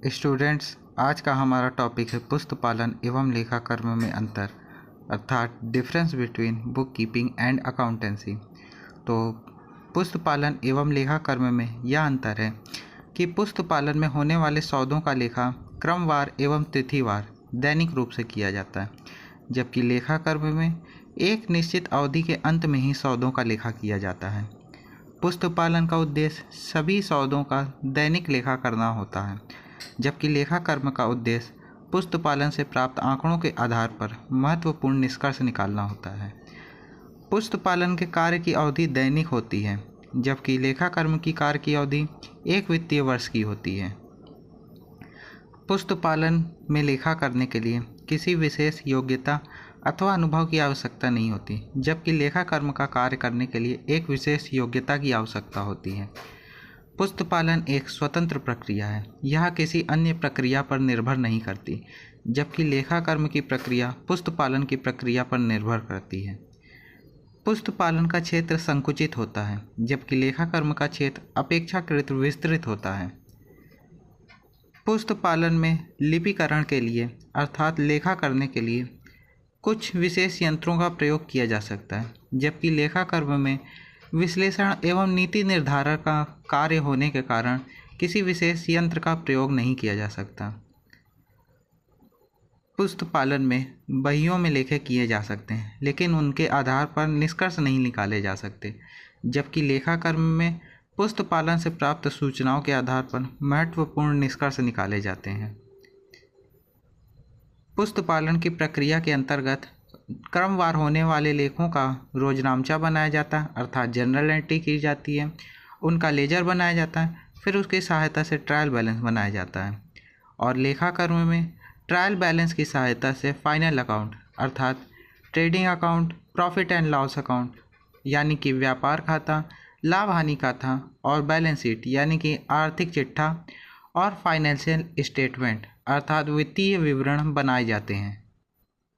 Students, आज का हमारा टॉपिक है पुस्तपालन एवं लेखाकर्म में अंतर, अर्थात difference between book keeping and accountancy. तो पुस्तपालन एवं लेखाकर्म में यह अंतर है कि पुस्तपालन में होने वाले सौदों का लेखा क्रमवार एवं तिथिवार दैनिक रूप से किया जाता है, जबकि लेखाकर्म में एक निश्चित अवधि के अंत में ही सौदों का लेखा किया जाता है। पुस्तपालन का उद्देश्य सभी सौदों का दैनिक लेखा करना होता है, जबकि लेखाकर्म का उद्देश्य पुस्तपालन से प्राप्त आंकड़ों के आधार पर महत्वपूर्ण निष्कर्ष निकालना होता है। पुस्तपालन के कार्य की अवधि दैनिक होती है, जबकि लेखाकर्म की कार्य की अवधि एक वित्तीय वर्ष की होती है। पुस्तपालन में लेखा करने के लिए किसी विशेष योग्यता अथवा अनुभव की आवश्यकता नहीं होती, जबकि लेखाकर्म का कार्य करने के लिए एक विशेष योग्यता की आवश्यकता होती है। पुस्तपालन एक स्वतंत्र प्रक्रिया है, यह किसी अन्य प्रक्रिया पर निर्भर नहीं करती, जबकि लेखाकर्म की प्रक्रिया पुस्तपालन की प्रक्रिया पर निर्भर करती है। पुस्तपालन का क्षेत्र संकुचित होता है, जबकि लेखाकर्म का क्षेत्र अपेक्षाकृत विस्तृत होता है। पुस्तपालन में लिपिकरण के लिए अर्थात लेखा करने के लिए कुछ विशेष यंत्रों का प्रयोग किया जा सकता है, जबकि लेखाकर्म में विश्लेषण एवं नीति निर्धारण का कार्य होने के कारण किसी विशेष यंत्र का प्रयोग नहीं किया जा सकता। पुस्तपालन में बहियों में लेखे किए जा सकते हैं, लेकिन उनके आधार पर निष्कर्ष नहीं निकाले जा सकते, जबकि लेखाकर्म में पुस्तपालन से प्राप्त सूचनाओं के आधार पर महत्वपूर्ण निष्कर्ष निकाले जाते हैं। पुस्तपालन की प्रक्रिया के अंतर्गत क्रमवार होने वाले लेखों का रोजनामचा बनाया जाता है, अर्थात जनरल एंट्री की जाती है, उनका लेजर बनाया जाता है, फिर उसकी सहायता से ट्रायल बैलेंस बनाया जाता है। और लेखाकर्म में ट्रायल बैलेंस की सहायता से फाइनल अकाउंट अर्थात trading account, profit and loss account यानी कि व्यापार खाता, लाभ हानि खाता और बैलेंस शीट यानी कि आर्थिक चिट्ठा और फाइनेंशियल स्टेटमेंट अर्थात वित्तीय विवरण बनाए जाते हैं।